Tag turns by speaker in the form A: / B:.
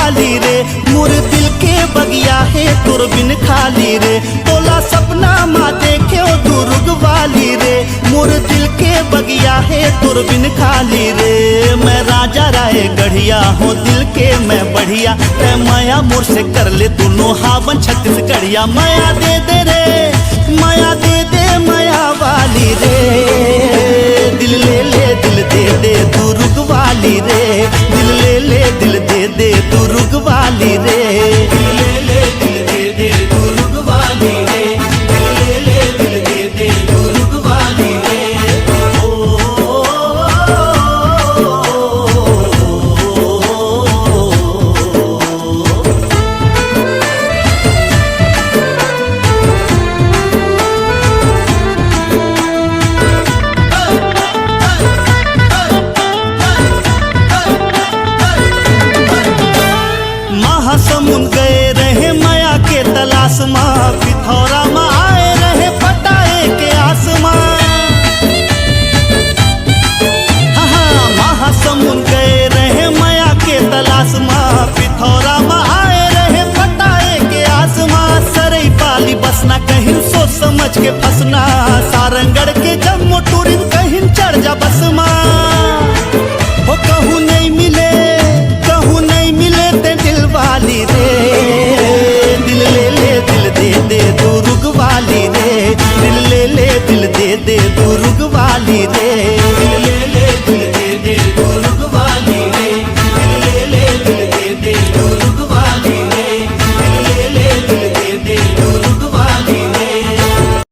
A: वाली रे, मोर दिल के बगिया है तोर बिन खाली रे। तोला सपना माँ देखे दुर्ग वाली रे, मोर दिल के बगिया है तोर बिन खाली रे। मैं राजा राय गढ़िया हूँ दिल के मैं बढ़िया, तै माया मोर से कर ले दोनों हावन छत्तीसगढ़िया। माया दे दे रे, माया दे दे माया वाली रे, दिल ले ले दिल दे दे दुर्ग वाली रे, दिल ले ले दिल दे दे दुर्ग वाली रे, दिल ले ले दिल दे दे दुर्ग वाली रे, दिल ले ले दिल दे दे दुर्ग वाली रे। महासमुंद